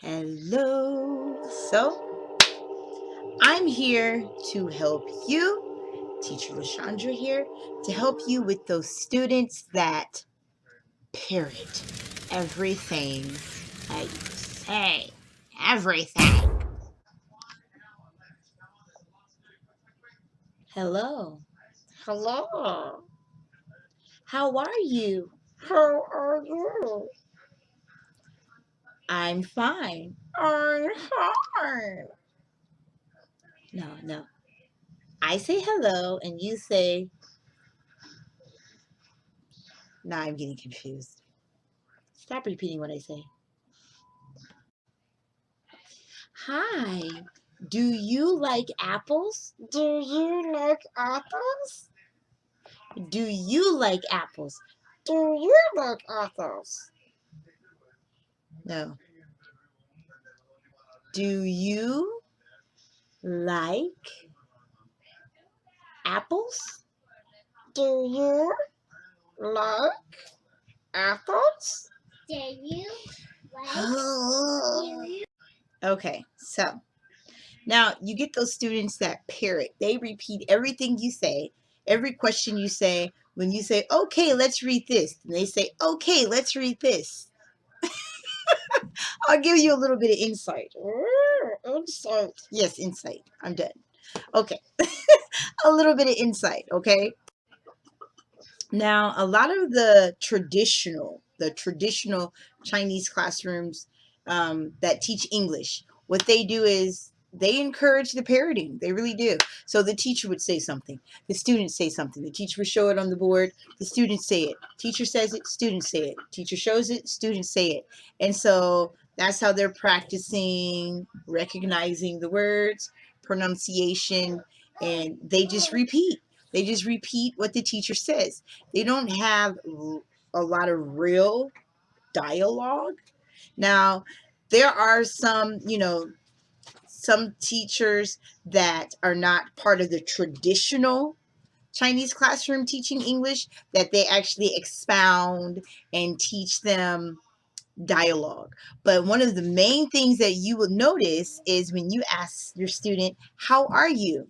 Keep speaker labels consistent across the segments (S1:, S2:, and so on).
S1: Hello. So, I'm here to help you. Teacher LaShundra here to help you with those students that parrot everything that you say. Everything. Hello. Hello. How are you? How are you? I'm fine. I'm fine. No. I say hello and you say, now I'm getting confused. Stop repeating what I say. Hi. Do you like apples? Do you like apples? Do you like apples? Do you like apples? No. Do you like apples? Do you like apples? Do you like Okay, so now you get those students that parrot. They repeat everything you say, every question you say. When you say, okay, let's read this, and they say, okay, let's read this. I'll give you a little bit of insight. Insight. Yes, insight. I'm done. Okay. A little bit of insight, okay? Now, a lot of the traditional Chinese classrooms that teach English, what they do is they encourage the parroting. They really do. So the teacher would say something, the students say something, the teacher would show it on the board, the students say it, teacher says it, students say it, teacher shows it, students say it. And so that's how they're practicing recognizing the words, pronunciation, and they just repeat. They just repeat what the teacher says. They don't have a lot of real dialogue. Now, there are some, some teachers that are not part of the traditional Chinese classroom teaching English, that they actually expound and teach them dialogue. But one of the main things that you will notice is when you ask your student, how are you?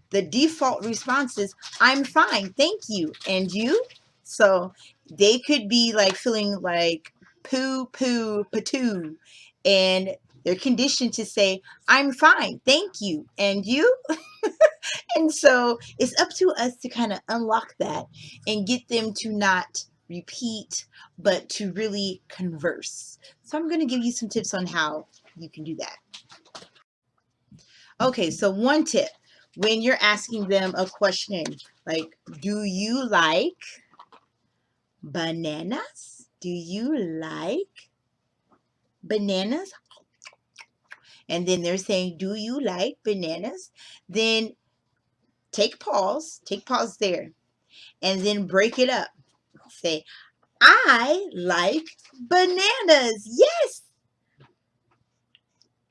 S1: The default response is, I'm fine, thank you. And you? So they could be like feeling like poo, poo, patoo. And they're conditioned to say, I'm fine, thank you. And you? And so it's up to us to kind of unlock that and get them to not repeat, but to really converse. So I'm going to give you some tips on how you can do that. Okay, so one tip, when you're asking them a question like, do you like bananas? Do you like bananas? And then they're saying, do you like bananas? Then take pause there, and then break it up. Say, I like bananas. Yes.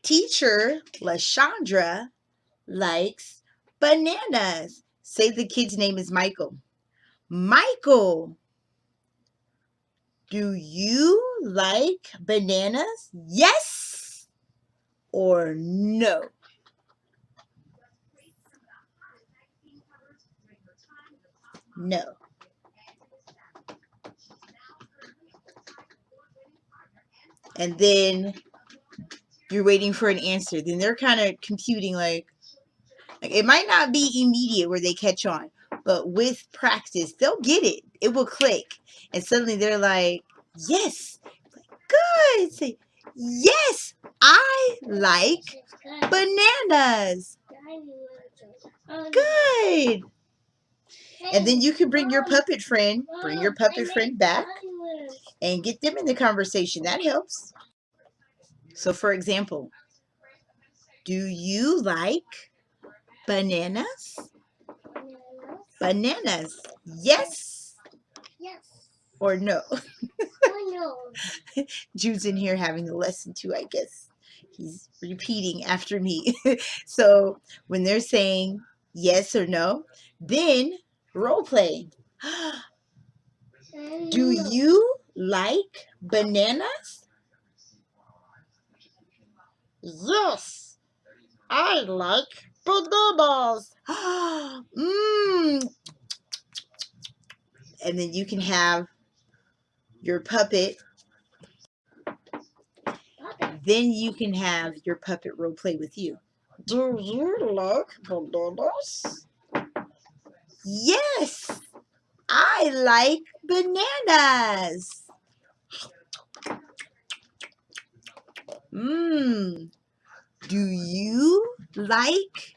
S1: Teacher LaShundra likes bananas. Say the kid's name is Michael. Michael, do you like bananas? Yes or no? No. And then you're waiting for an answer. Then they're kind of computing like it might not be immediate where they catch on, but with practice, they'll get it. It will click. And suddenly they're like, yes. Good. Say, yes, I like bananas. Good. And then you can bring your puppet friend, back and get them in the conversation. That helps. So for example, do you like bananas? Bananas. Yes. Yes. Or no? No. Jude's in here having a lesson too, I guess. He's repeating after me. So when they're saying yes or no, then role play. Do you like bananas? Yes, I like bananas. Mmm. And then you can have your puppet. Then you can have your puppet role play with you. Do you like bananas? Yes, I like bananas. Mmm. Do you like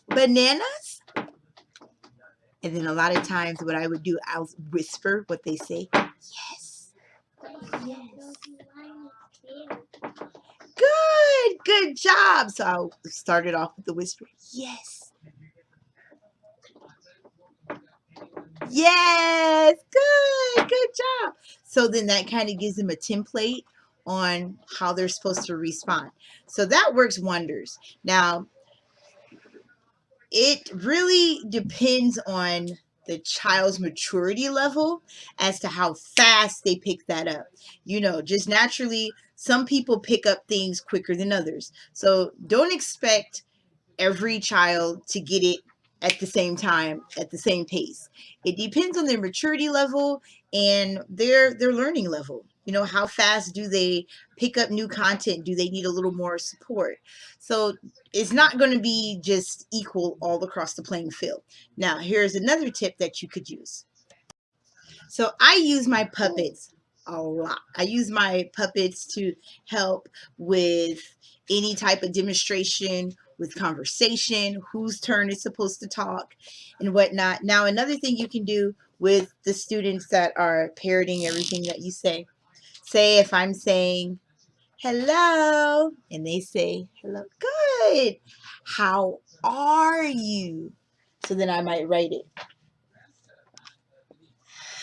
S1: bananas? And then a lot of times what I would do, I'll whisper what they say. Yes. Yes. Good job. So I'll start it off with the whisper. Yes. Yes. Good job. So then that kind of gives them a template on how they're supposed to respond. So that works wonders. Now, it really depends on the child's maturity level as to how fast they pick that up. You know, just naturally, some people pick up things quicker than others. So don't expect every child to get it at the same time, at the same pace. It depends on their maturity level and their learning level. You know, how fast do they pick up new content? Do they need a little more support? So it's not going to be just equal all across the playing field. Now, here's another tip that you could use. So I use my puppets a lot. I use my puppets to help with any type of demonstration, with conversation, whose turn is supposed to talk, and whatnot. Now, another thing you can do with the students that are parroting everything that you say if I'm saying hello, and they say hello, good. How are you? So then I might write it.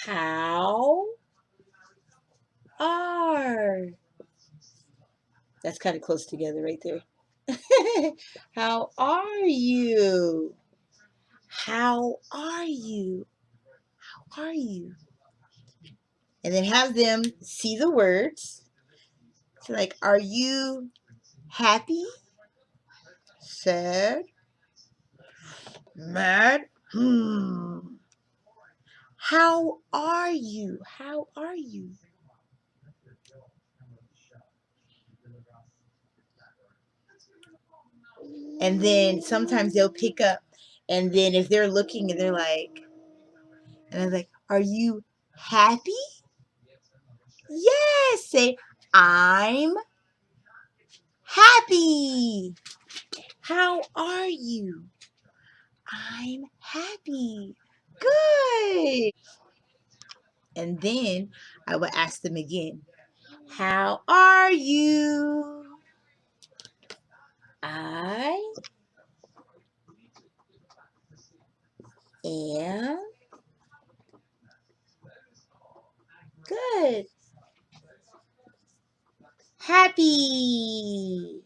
S1: How are. That's kind of close together right there. How are you? How are you? How are you? And then have them see the words. So like, are you happy? Sad? Mad? How are you? How are you? And then sometimes they'll pick up, and then if they're looking and they're like, and I'm like, are you happy? Yes, say, I'm happy. How are you? I'm happy. Good. And then I will ask them again, how are you? I am good. Happy.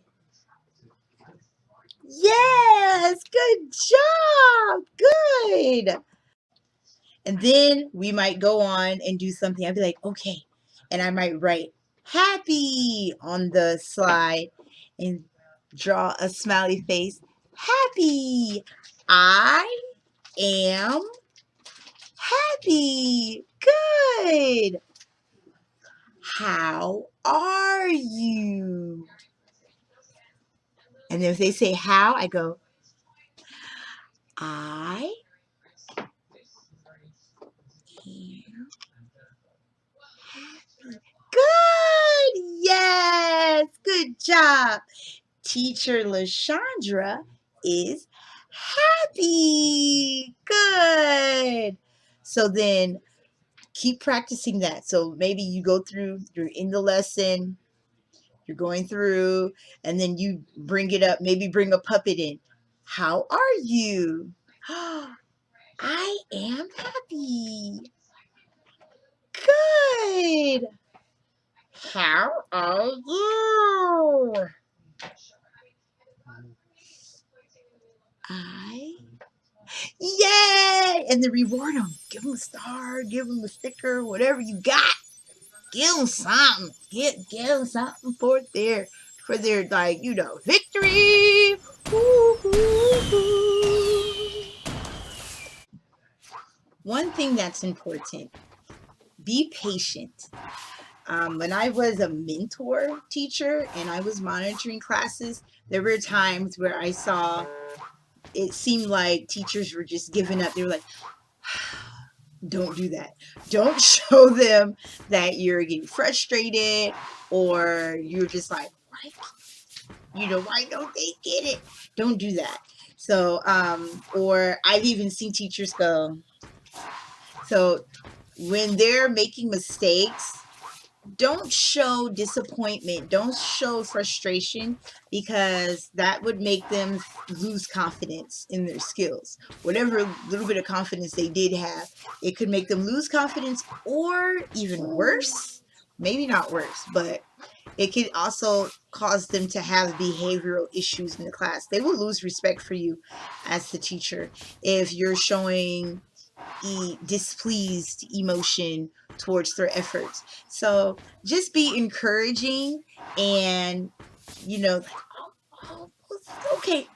S1: Yes, good job. Good. And then we might go on and do something. I'd be like, okay. And I might write happy on the slide and draw a smiley face. Happy. I am happy. Good. How are you? And then if they say how, I go, I am happy. Good. Yes. Good job. Teacher LaShundra is happy. Good. So then keep practicing that. So maybe you go through, you're in the lesson, you're going through, and then you bring it up, maybe bring a puppet in. How are you? I am happy. Good. How are you? I. Yay! And then reward them. Give them a star, give them a sticker, whatever you got. Give them something. Give them something for their like, victory. One thing that's important, be patient. When I was a mentor teacher and I was monitoring classes, there were times where I saw it seemed like teachers were just giving up. They were like, don't do that. Don't show them that you're getting frustrated or you're just like, why don't they get it? Don't do that. So, or I've even seen teachers go, so when they're making mistakes, don't show disappointment, don't show frustration, because that would make them lose confidence in their skills. Whatever little bit of confidence they did have, it could make them lose confidence, or even worse, maybe not worse, but it could also cause them to have behavioral issues in the class. They will lose respect for you as the teacher if you're showing displeased emotion towards their efforts. So just be encouraging and, okay,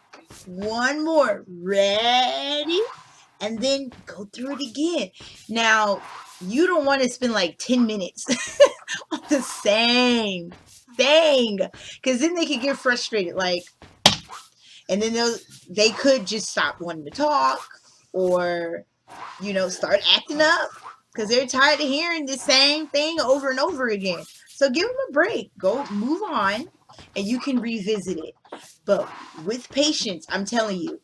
S1: one more, ready, and then go through it again. Now, you don't want to spend like 10 minutes on the same thing, because then they could get frustrated, and then they could just stop wanting to talk, or start acting up because they're tired of hearing the same thing over and over again. So give them a break. Go move on, and you can revisit it. But with patience, I'm telling you,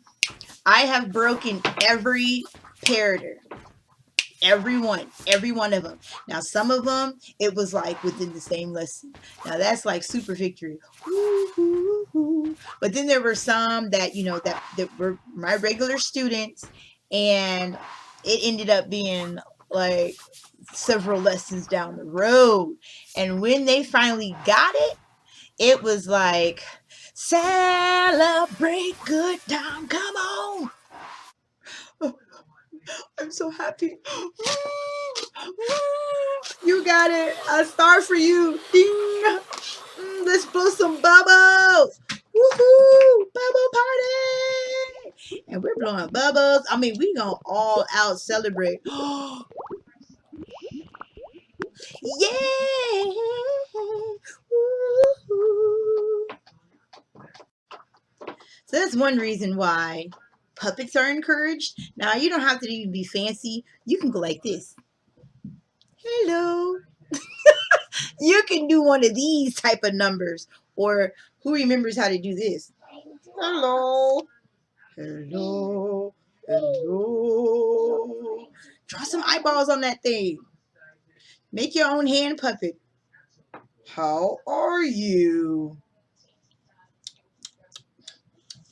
S1: I have broken every parroter. Every one of them. Now, some of them, it was like within the same lesson. Now, that's like super victory. But then there were some that, that were my regular students, and it ended up being like several lessons down the road. And when they finally got it, it was like, celebrate good time. Come on. I'm so happy. You got it. A star for you. Ding. Let's blow some bubbles. Woohoo! Bubble party. And we're blowing bubbles. I mean, we gonna all out celebrate. Yeah. Woo-hoo. So that's one reason why puppets are encouraged. Now, you don't have to even be fancy. You can go like this. Hello. You can do one of these type of numbers. Or who remembers how to do this? Hello. Hello. Hello. Draw some eyeballs on that thing. Make your own hand puppet. How are you?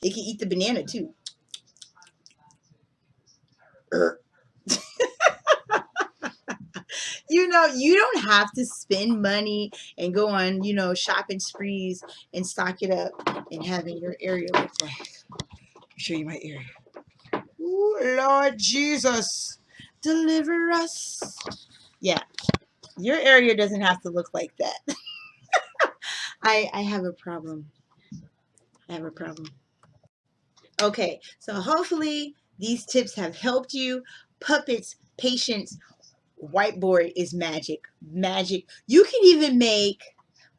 S1: It can eat the banana too. You don't have to spend money and go on, shopping sprees and stock it up and having your area look like. I'll show you my area. Ooh, Lord Jesus, deliver us. Yeah, your area doesn't have to look like that. I have a problem. Okay, so hopefully these tips have helped you. Puppets, patience, whiteboard is magic. You can even make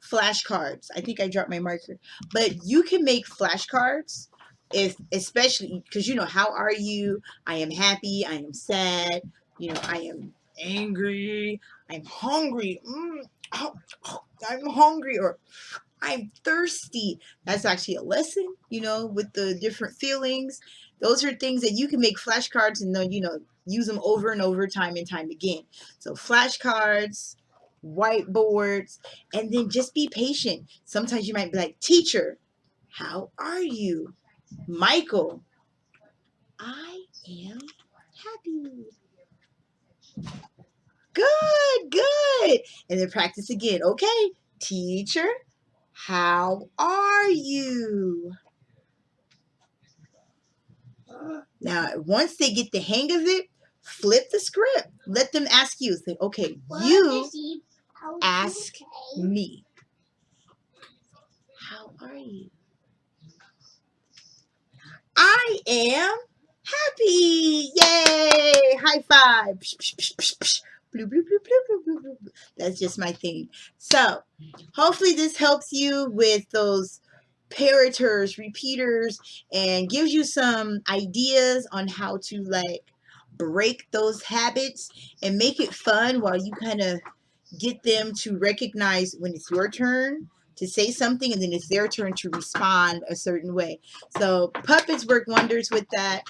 S1: flashcards. I think I dropped my marker, but you can make flashcards, especially because how are you? I am happy. I am sad. I am angry. I'm hungry. I'm hungry, or I'm thirsty. That's actually a lesson, with the different feelings. Those are things that you can make flashcards and then, use them over and over, time and time again. So flashcards, whiteboards, and then just be patient. Sometimes you might be like, teacher, how are you? Michael, I am happy. Good. And then practice again. Okay, teacher, how are you? Now, once they get the hang of it, Flip the script. Let them ask you. Say, okay, you ask me. How are you? I am happy. Yay! High five. Psh, psh, psh, psh, psh. Bloop, bloop, bloop, bloop, bloop, bloop, bloop. That's just my thing. So, hopefully this helps you with those parroters, repeaters, and gives you some ideas on how to like break those habits and make it fun while you kind of get them to recognize when it's your turn to say something and then it's their turn to respond a certain way. So puppets work wonders with that.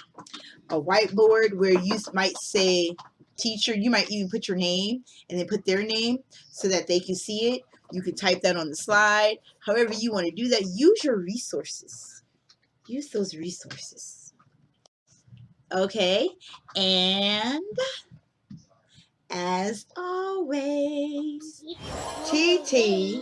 S1: A whiteboard where you might say teacher, you might even put your name and then put their name so that they can see it. You can type that on the slide. However you want to do that, use your resources. Use those resources. Okay, and as always, TTFN.